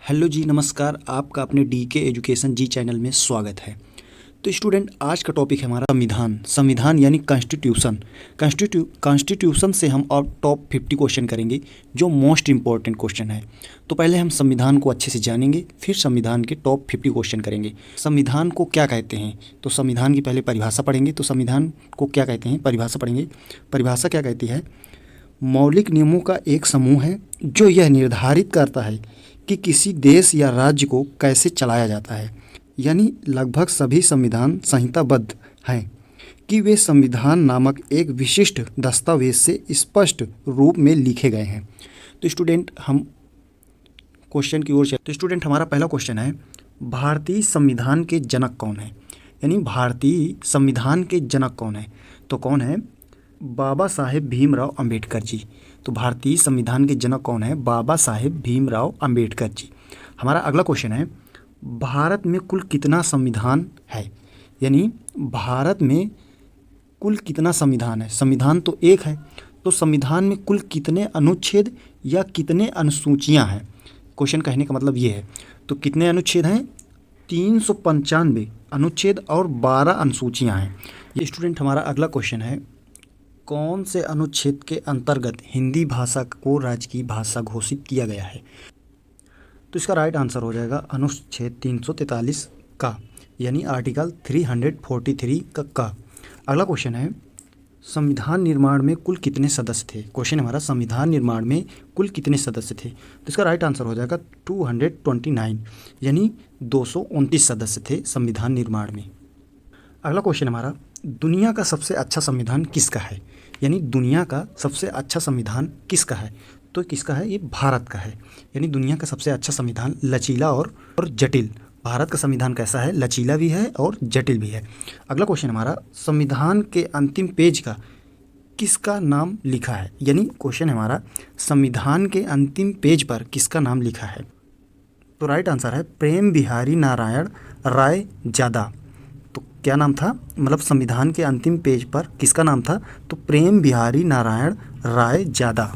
Hello जी, नमस्कार। आपका अपने डीके एजुकेशन जी चैनल में स्वागत है। तो स्टूडेंट, आज का टॉपिक है हमारा संविधान। संविधान यानी कॉन्स्टिट्यूशन। कॉन्स्टिट्यूशन से हम अब टॉप 50 क्वेश्चन करेंगे जो मोस्ट इंपॉर्टेंट क्वेश्चन है। तो पहले हम संविधान को अच्छे से जानेंगे, फिर संविधान के टॉप 50 क्वेश्चन करेंगे। संविधान को क्या कहते हैं, तो संविधान की पहले परिभाषा पढ़ेंगे। तो संविधान को क्या कहते हैं, परिभाषा पढ़ेंगे। परिभाषा क्या कहती है? मौलिक नियमों का एक समूह है जो यह निर्धारित करता है कि किसी देश या राज्य को कैसे चलाया जाता है। यानी लगभग सभी संविधान संहिताबद्ध हैं कि वे संविधान नामक एक विशिष्ट दस्तावेज से स्पष्ट रूप में लिखे गए हैं। तो स्टूडेंट, हम क्वेश्चन की ओर चलते। तो स्टूडेंट, हमारा पहला क्वेश्चन है, भारतीय संविधान के जनक कौन है? यानी भारतीय संविधान के जनक कौन है? तो कौन है? बाबा साहेब भीमराव अंबेडकर जी। तो भारतीय संविधान के जनक कौन है? बाबा साहेब भीमराव अंबेडकर जी। हमारा अगला क्वेश्चन है, भारत में कुल कितना संविधान है? यानी भारत में कुल कितना संविधान है? संविधान तो एक है, तो संविधान में कुल कितने अनुच्छेद या कितने अनुसूचियां हैं? क्वेश्चन कहने का मतलब ये है। तो कितने अनुच्छेद हैं? 395 अनुच्छेद और 12 अनुसूचियां हैं। ये स्टूडेंट, हमारा अगला क्वेश्चन है, कौन से अनुच्छेद के अंतर्गत हिंदी भाषा को राज्य भाषा घोषित किया गया है? तो इसका राइट आंसर हो जाएगा अनुच्छेद 343 का, यानी आर्टिकल 343 का। अगला क्वेश्चन है, संविधान निर्माण में कुल कितने सदस्य थे? क्वेश्चन हमारा, संविधान निर्माण में कुल कितने सदस्य थे? तो इसका राइट आंसर हो जाएगा 229, यानी 229 सदस्य थे संविधान निर्माण में। अगला क्वेश्चन हमारा, दुनिया का सबसे अच्छा संविधान किसका है? यानी दुनिया का सबसे अच्छा संविधान किसका है? तो किसका है? ये भारत का है। यानी दुनिया का सबसे अच्छा संविधान लचीला और जटिल। भारत का संविधान कैसा है? लचीला भी है और जटिल भी है। अगला क्वेश्चन हमारा, संविधान के अंतिम पेज का किसका नाम लिखा है? यानी क्वेश्चन हमारा, संविधान के अंतिम पेज पर किसका नाम लिखा है? तो राइट आंसर है प्रेम बिहारी नारायण राय जादा। तो क्या नाम था? मतलब संविधान के अंतिम पेज पर किसका नाम था? तो प्रेम बिहारी नारायण राय जादा।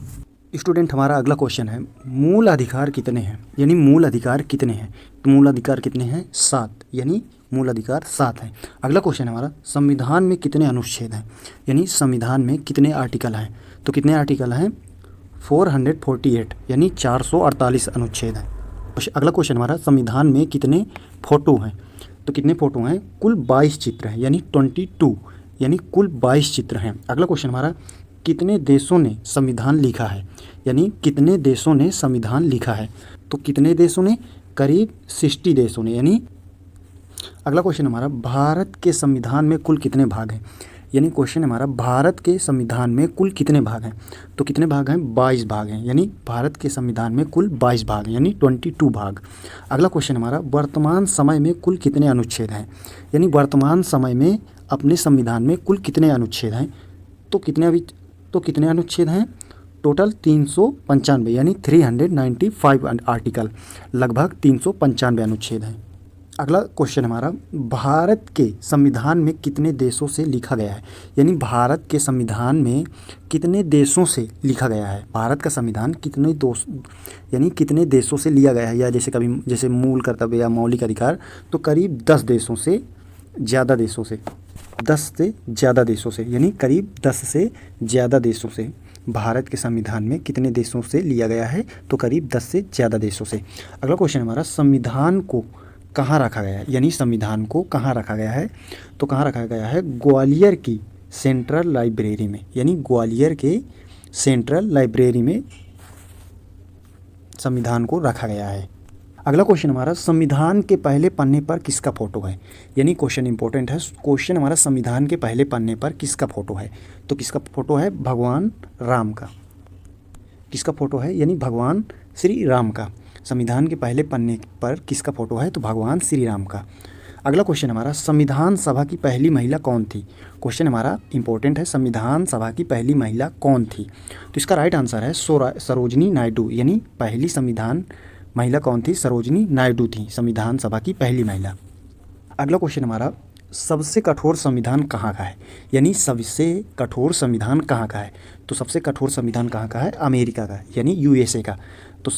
स्टूडेंट, हमारा अगला क्वेश्चन है, मूल अधिकार कितने हैं? यानी मूल अधिकार कितने हैं? तो मूल अधिकार कितने हैं? 7, यानी मूल अधिकार 7 हैं। अगला क्वेश्चन हमारा, संविधान में कितने अनुच्छेद हैं? यानी संविधान में कितने आर्टिकल हैं? तो कितने आर्टिकल हैं? 448, यानी 448 अनुच्छेद हैं। अगला क्वेश्चन हमारा, संविधान में कितने फोटो हैं? तो कितने फोटो हैं? कुल 22 चित्र हैं, यानी 22, यानी कुल 22 चित्र हैं। अगला क्वेश्चन हमारा, कितने देशों ने संविधान लिखा है? यानी कितने देशों ने संविधान लिखा है? तो कितने देशों ने? करीब 60 देशों ने। यानी अगला क्वेश्चन हमारा, भारत के संविधान में कुल कितने भाग हैं? यानी क्वेश्चन हमारा, भारत के संविधान में कुल कितने भाग हैं? तो कितने भाग हैं? 22 भाग हैं। यानी भारत के संविधान में कुल 22 भाग हैं, यानी 22 भाग। अगला क्वेश्चन हमारा, वर्तमान समय में कुल कितने अनुच्छेद हैं? यानी वर्तमान समय में अपने संविधान में कुल कितने अनुच्छेद हैं? तो कितने अनुच्छेद हैं? टोटल 395, यानी 395 आर्टिकल, लगभग 395 अनुच्छेद हैं। अगला क्वेश्चन हमारा, भारत के संविधान में कितने देशों से लिखा गया है? यानी भारत के संविधान में कितने देशों से लिखा गया है? भारत का संविधान कितने देशों से लिया गया है? या जैसे मूल कर्तव्य या मौलिक अधिकार, तो करीब 10 देशों से ज़्यादा देशों से, 10 से ज़्यादा देशों से, यानी करीब 10 से ज़्यादा देशों से भारत के संविधान में कितने देशों से लिया गया है? तो करीब 10 से ज़्यादा देशों से। अगला क्वेश्चन हमारा, संविधान को कहाँ रखा गया है? यानी संविधान को कहाँ रखा गया है? तो कहाँ रखा गया है? ग्वालियर की सेंट्रल लाइब्रेरी में। यानी ग्वालियर के सेंट्रल लाइब्रेरी में संविधान को रखा गया है। अगला क्वेश्चन हमारा, संविधान के पहले पन्ने पर किसका फोटो है? यानी क्वेश्चन इंपॉर्टेंट है। क्वेश्चन हमारा, संविधान के पहले पन्ने पर किसका फोटो है? तो किसका फोटो है? भगवान राम का। किसका फोटो है? यानी भगवान श्री राम का। संविधान के पहले पन्ने पर किसका फोटो है? तो भगवान श्री राम का। अगला क्वेश्चन हमारा, संविधान सभा की पहली महिला कौन थी? क्वेश्चन हमारा इंपॉर्टेंट है, संविधान सभा की पहली महिला कौन थी? तो इसका राइट आंसर है सरोजिनी नायडू। यानी पहली संविधान महिला कौन थी? सरोजिनी नायडू थी संविधान सभा की पहली महिला। अगला क्वेश्चन हमारा, सबसे कठोर संविधान कहाँ का है? यानी सबसे कठोर संविधान कहाँ का है? तो सबसे कठोर संविधान कहाँ का है? अमेरिका का, यानी यूएसए का। तो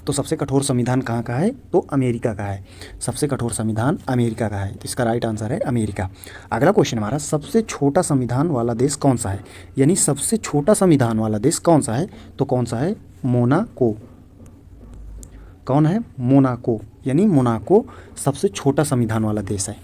तो सबसे कठोर संविधान कहाँ का है? तो अमेरिका का है। सबसे कठोर संविधान अमेरिका का है, तो इसका राइट आंसर है अमेरिका। अगला क्वेश्चन हमारा, सबसे छोटा संविधान वाला देश कौन सा है? यानी सबसे छोटा संविधान वाला देश कौन सा है? तो कौन सा है? मोनाको। कौन है? मोनाको। यानी मोनाको सबसे छोटा संविधान वाला देश है।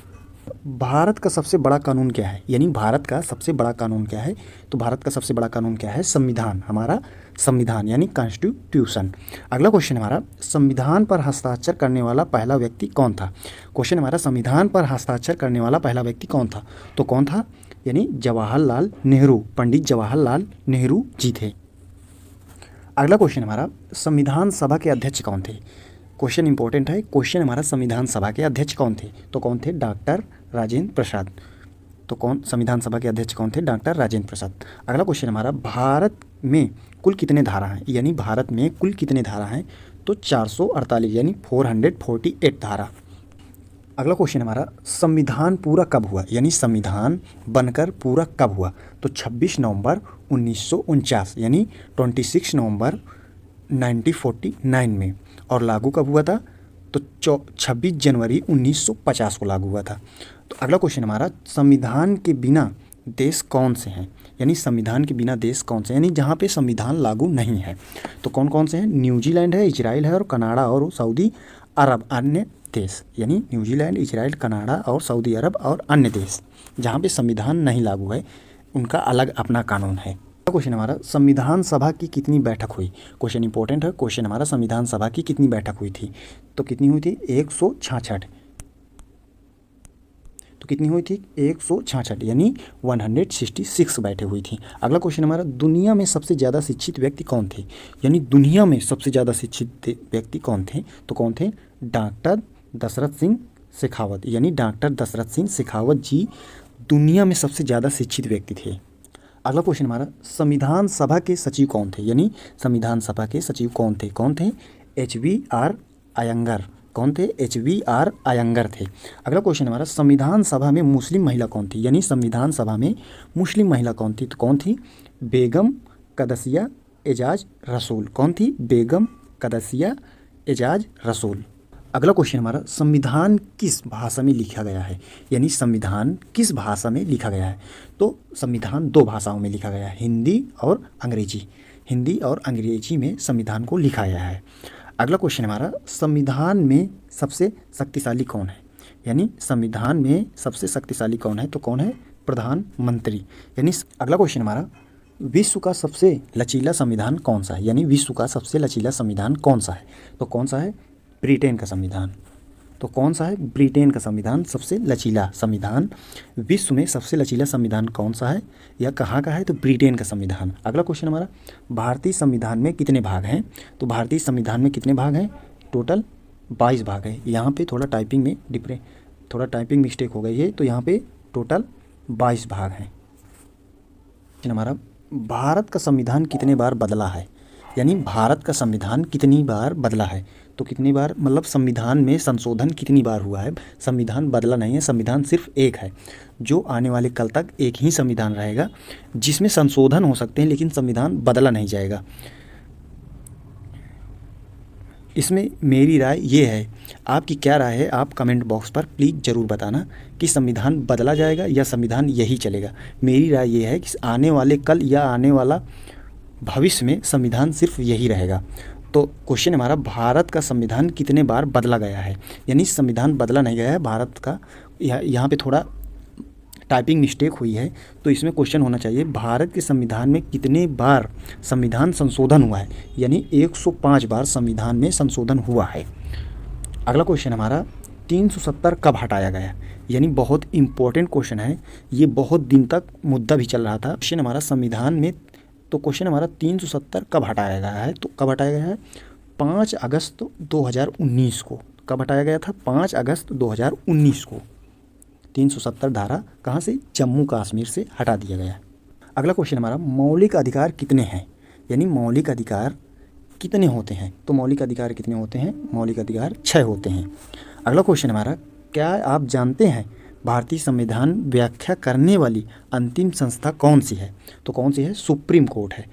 भारत का सबसे बड़ा कानून क्या है? यानी भारत का सबसे बड़ा कानून क्या है? तो भारत का सबसे बड़ा कानून क्या है? संविधान, हमारा संविधान यानी कॉन्स्टिट्यूशन। अगला क्वेश्चन हमारा, संविधान पर हस्ताक्षर करने वाला पहला व्यक्ति कौन था? क्वेश्चन हमारा, संविधान पर हस्ताक्षर करने वाला पहला व्यक्ति कौन था? तो कौन था? यानी जवाहरलाल नेहरू, पंडित जवाहरलाल नेहरू जी थे। अगला क्वेश्चन हमारा, संविधान सभा के अध्यक्ष कौन थे? क्वेश्चन इंपॉर्टेंट है। क्वेश्चन हमारा, संविधान सभा के अध्यक्ष कौन थे? तो कौन थे? डॉक्टर राजेंद्र प्रसाद। तो कौन संविधान सभा के अध्यक्ष कौन थे? डॉक्टर राजेंद्र प्रसाद। अगला क्वेश्चन हमारा, भारत में कुल कितने धारा हैं? यानी भारत में कुल कितने धारा हैं? तो 448 यानी 448 धारा। अगला क्वेश्चन हमारा, संविधान पूरा कब हुआ? यानी संविधान बनकर पूरा कब हुआ? तो 26 नवंबर 1949 यानी 26 नवंबर 1949 में। और लागू कब हुआ था? तो 26 जनवरी 1950 को लागू हुआ था। तो अगला क्वेश्चन हमारा, संविधान के बिना देश कौन से हैं? यानी संविधान के बिना देश कौन से हैं, यानी जहाँ पे संविधान लागू नहीं है। तो कौन कौन से हैं? न्यूजीलैंड है, इजराइल है और कनाडा और सऊदी अरब, अन्य देश। यानी न्यूजीलैंड, इजराइल, कनाडा और सऊदी अरब और अन्य देश जहाँ पे संविधान नहीं लागू है, उनका अलग अपना कानून है। क्वेश्चन हमारा, संविधान सभा की कितनी बैठक हुई? क्वेश्चन इंपॉर्टेंट है। क्वेश्चन हमारा, संविधान सभा की कितनी बैठक हुई थी? तो कितनी हुई थी? 166। तो कितनी हुई थी? 166 यानी 166 बैठे हुई थी। अगला क्वेश्चन हमारा, दुनिया में सबसे ज़्यादा शिक्षित व्यक्ति कौन थे? यानी दुनिया में सबसे ज़्यादा शिक्षित व्यक्ति कौन थे? तो कौन थे? डॉक्टर दशरथ सिंह शेखावत। यानी डॉक्टर दशरथ सिंह शेखावत जी दुनिया में सबसे ज़्यादा शिक्षित व्यक्ति थे। अगला क्वेश्चन हमारा, संविधान सभा के सचिव कौन थे? यानी संविधान सभा के सचिव कौन थे? कौन थे? HVR अयंगर। कौन थे? HVR अयंगर थे। अगला क्वेश्चन हमारा, संविधान सभा में मुस्लिम महिला कौन थी? यानी संविधान सभा में मुस्लिम महिला कौन थी? तो कौन थी? बेगम कदसिया एजाज रसूल। कौन थी? बेगम कदसिया एजाज रसूल। अगला क्वेश्चन हमारा, संविधान किस भाषा में लिखा गया है? यानी संविधान किस भाषा में लिखा गया है? तो संविधान 2 भाषाओं में लिखा गया है, हिंदी और अंग्रेजी। हिंदी और अंग्रेजी में संविधान को लिखा गया है। अगला क्वेश्चन हमारा, संविधान में सबसे शक्तिशाली कौन है? यानी संविधान में सबसे शक्तिशाली कौन है? तो कौन है? प्रधानमंत्री। यानी अगला क्वेश्चन हमारा, विश्व का सबसे लचीला संविधान कौन सा है? यानी विश्व का सबसे लचीला संविधान कौन सा है? तो कौन सा है? ब्रिटेन का संविधान। तो कौन सा है? ब्रिटेन का संविधान सबसे लचीला संविधान। विश्व में सबसे लचीला संविधान कौन सा है या कहाँ का है? तो ब्रिटेन का संविधान। अगला क्वेश्चन हमारा, भारतीय संविधान में कितने भाग हैं? तो भारतीय संविधान में कितने भाग हैं? टोटल 22 भाग है। यहाँ पे थोड़ा टाइपिंग मिस्टेक हो गई है, तो यहाँ पे टोटल 22 भाग हैं। हमारा, भारत का संविधान कितने बार बदला है? यानी भारत का संविधान कितनी बार बदला है? तो कितनी बार मतलब संविधान में संशोधन कितनी बार हुआ है? संविधान बदला नहीं है, संविधान सिर्फ एक है, जो आने वाले कल तक एक ही संविधान रहेगा, जिसमें संशोधन हो सकते हैं लेकिन संविधान बदला नहीं जाएगा। इसमें मेरी राय ये है, आपकी क्या राय है? आप कमेंट बॉक्स पर प्लीज़ ज़रूर बताना कि संविधान बदला जाएगा या संविधान यही चलेगा। मेरी राय ये है कि आने वाले कल या आने वाला भविष्य में संविधान सिर्फ यही रहेगा। तो क्वेश्चन हमारा, भारत का संविधान कितने बार बदला गया है? यानी संविधान बदला नहीं गया है भारत का। यहाँ पे थोड़ा टाइपिंग मिस्टेक हुई है, तो इसमें क्वेश्चन होना चाहिए, भारत के संविधान में कितने बार संविधान संशोधन हुआ है? यानी 105 बार संविधान में संशोधन हुआ है। अगला क्वेश्चन हमारा, 370 कब हटाया गया? यानी बहुत इंपॉर्टेंट क्वेश्चन है, ये बहुत दिन तक मुद्दा भी चल रहा था। क्वेश्चन हमारा, संविधान में, तो क्वेश्चन हमारा 370 कब हटाया गया है? तो कब हटाया गया है? 5 अगस्त 2019 को। कब हटाया गया था? 5 अगस्त 2019 को 370 धारा कहाँ से? जम्मू कश्मीर से हटा दिया गया। अगला क्वेश्चन हमारा, मौलिक अधिकार कितने हैं? यानी मौलिक अधिकार कितने होते हैं? तो मौलिक अधिकार कितने होते हैं? मौलिक अधिकार 6 होते हैं। अगला क्वेश्चन हमारा, क्या आप जानते हैं भारतीय संविधान व्याख्या करने वाली अंतिम संस्था कौन सी है? तो कौन सी है? सुप्रीम कोर्ट है।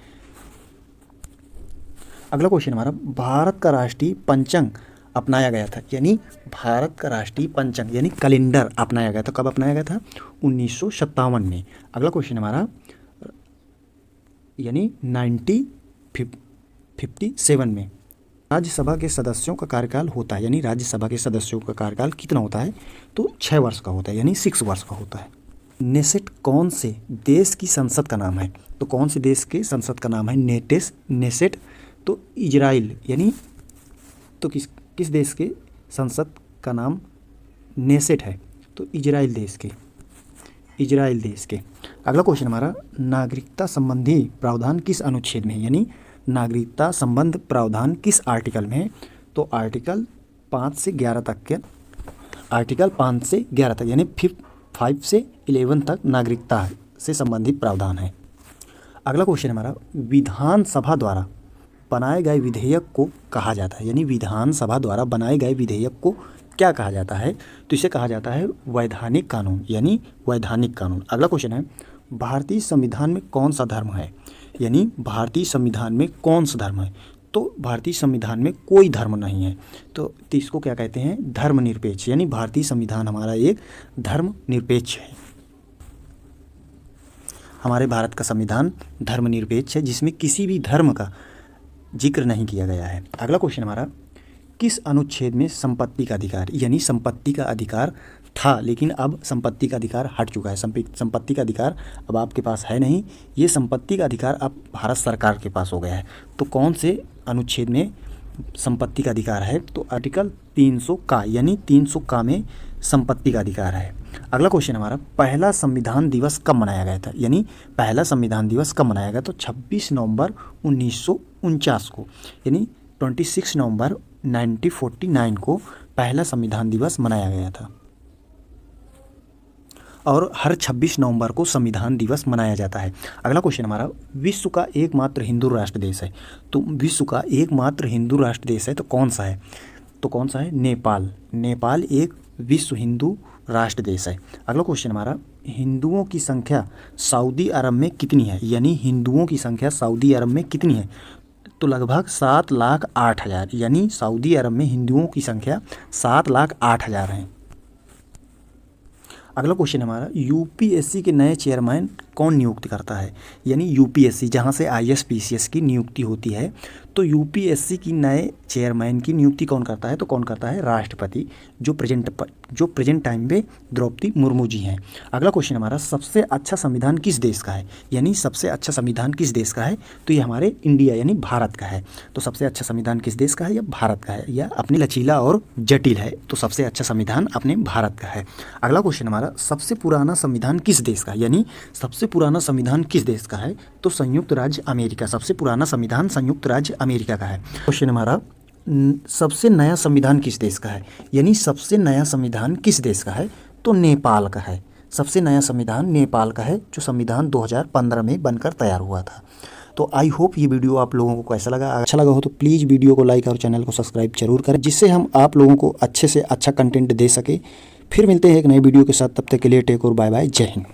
अगला क्वेश्चन हमारा, भारत का राष्ट्रीय पंचांग अपनाया गया था, यानी भारत का राष्ट्रीय पंचांग यानी कैलेंडर अपनाया गया था, कब अपनाया गया था? 1957 में। अगला क्वेश्चन हमारा, यानी 1957 में राज्यसभा के सदस्यों का कार्यकाल होता है, यानी राज्यसभा के सदस्यों का कार्यकाल कितना होता है? तो 6 वर्ष का होता है, यानी 6 वर्ष का होता है। नेसेट कौन से देश की संसद का नाम है? तो कौन से देश के संसद का नाम है नेसेट? तो इजराइल, यानी तो किस देश के संसद का नाम नेसेट है? तो इजराइल देश के। अगला क्वेश्चन हमारा, नागरिकता संबंधी प्रावधान किस अनुच्छेद में है? यानी नागरिकता संबंध प्रावधान किस आर्टिकल में है? तो आर्टिकल 5 से 11 तक के, आर्टिकल 5 से 11 तक, यानी 5 से 11 तक नागरिकता से संबंधित प्रावधान है। अगला क्वेश्चन हमारा, विधानसभा द्वारा बनाए गए विधेयक को कहा जाता है, यानी विधानसभा द्वारा बनाए गए विधेयक को क्या कहा जाता है? तो इसे कहा जाता है वैधानिक कानून, यानी वैधानिक कानून। अगला क्वेश्चन है, भारतीय संविधान में कौन सा धर्म है? यानी भारतीय संविधान में कौन सा धर्म है? तो भारतीय संविधान में कोई धर्म नहीं है, तो इसको क्या कहते हैं? धर्मनिरपेक्ष, यानी भारतीय संविधान हमारा एक धर्मनिरपेक्ष है। हमारे भारत का संविधान धर्मनिरपेक्ष है, जिसमें किसी भी धर्म का जिक्र नहीं किया गया है। अगला क्वेश्चन हमारा, किस अनुच्छेद में संपत्ति का अधिकार, यानी संपत्ति का अधिकार था लेकिन अब संपत्ति का अधिकार हट चुका है, संपत्ति का अधिकार अब आपके पास है नहीं, ये संपत्ति का अधिकार अब भारत सरकार के पास हो गया है। तो कौन से अनुच्छेद में संपत्ति का अधिकार है? तो आर्टिकल 300 का, यानी 300 का में संपत्ति का अधिकार है। अगला क्वेश्चन हमारा, पहला संविधान दिवस कब मनाया गया था? यानी पहला संविधान दिवस कब मनाया गया? तो 26 नवंबर 1949 को, यानी 26 नवंबर 1949 को पहला संविधान दिवस मनाया गया था। और हर 26 नवंबर को संविधान दिवस मनाया जाता है। अगला क्वेश्चन हमारा, विश्व का एकमात्र हिंदू राष्ट्र देश है। तो विश्व का एकमात्र हिंदू राष्ट्र देश है तो कौन सा है? तो कौन सा है? नेपाल एक विश्व हिंदू राष्ट्र देश है। अगला क्वेश्चन हमारा, हिंदुओं की संख्या सऊदी अरब में कितनी है? यानी हिंदुओं की संख्या सऊदी अरब में कितनी है? तो लगभग 7,08,000, यानी सऊदी अरब में हिंदुओं की संख्या 7,08,000 है। अगला क्वेश्चन हमारा, यूपीएससी के नए चेयरमैन कौन नियुक्त करता है? यानी यूपीएससी जहां से आईएएस-पीसीएस की नियुक्ति होती है, तो यूपीएससी की नए चेयरमैन की नियुक्ति कौन करता है? तो कौन करता है? राष्ट्रपति, जो प्रेजेंट टाइम पे द्रौपदी मुर्मू जी हैं। अगला क्वेश्चन हमारा, सबसे अच्छा संविधान किस देश का है? यानी सबसे अच्छा संविधान किस देश का है? तो ये हमारे इंडिया यानी भारत का है। तो सबसे अच्छा संविधान किस देश का है? या भारत का है, या अपनी लचीला और जटिल है, तो सबसे अच्छा संविधान अपने भारत का है। अगला क्वेश्चन हमारा, सबसे पुराना संविधान किस देश का है? यानी सबसे पुराना संविधान किस देश का है? तो संयुक्त राज्य अमेरिका, सबसे पुराना संविधान संयुक्त राज्य अमेरिका का है। क्वेश्चन हमारा, सबसे नया संविधान किस देश का है? यानी सबसे नया संविधान किस देश का है? तो नेपाल का है। सबसे नया संविधान नेपाल का है, जो संविधान 2015 में बनकर तैयार हुआ था। तो आई होप ये वीडियो आप लोगों को कैसा लगा? अच्छा लगा हो तो प्लीज़ वीडियो को लाइक और चैनल को सब्सक्राइब जरूर करें, जिससे हम आप लोगों को अच्छे से अच्छा कंटेंट दे सके। फिर मिलते हैं एक नए वीडियो के साथ, तब तक के लिए टेक और बाय बाय, जय हिंद।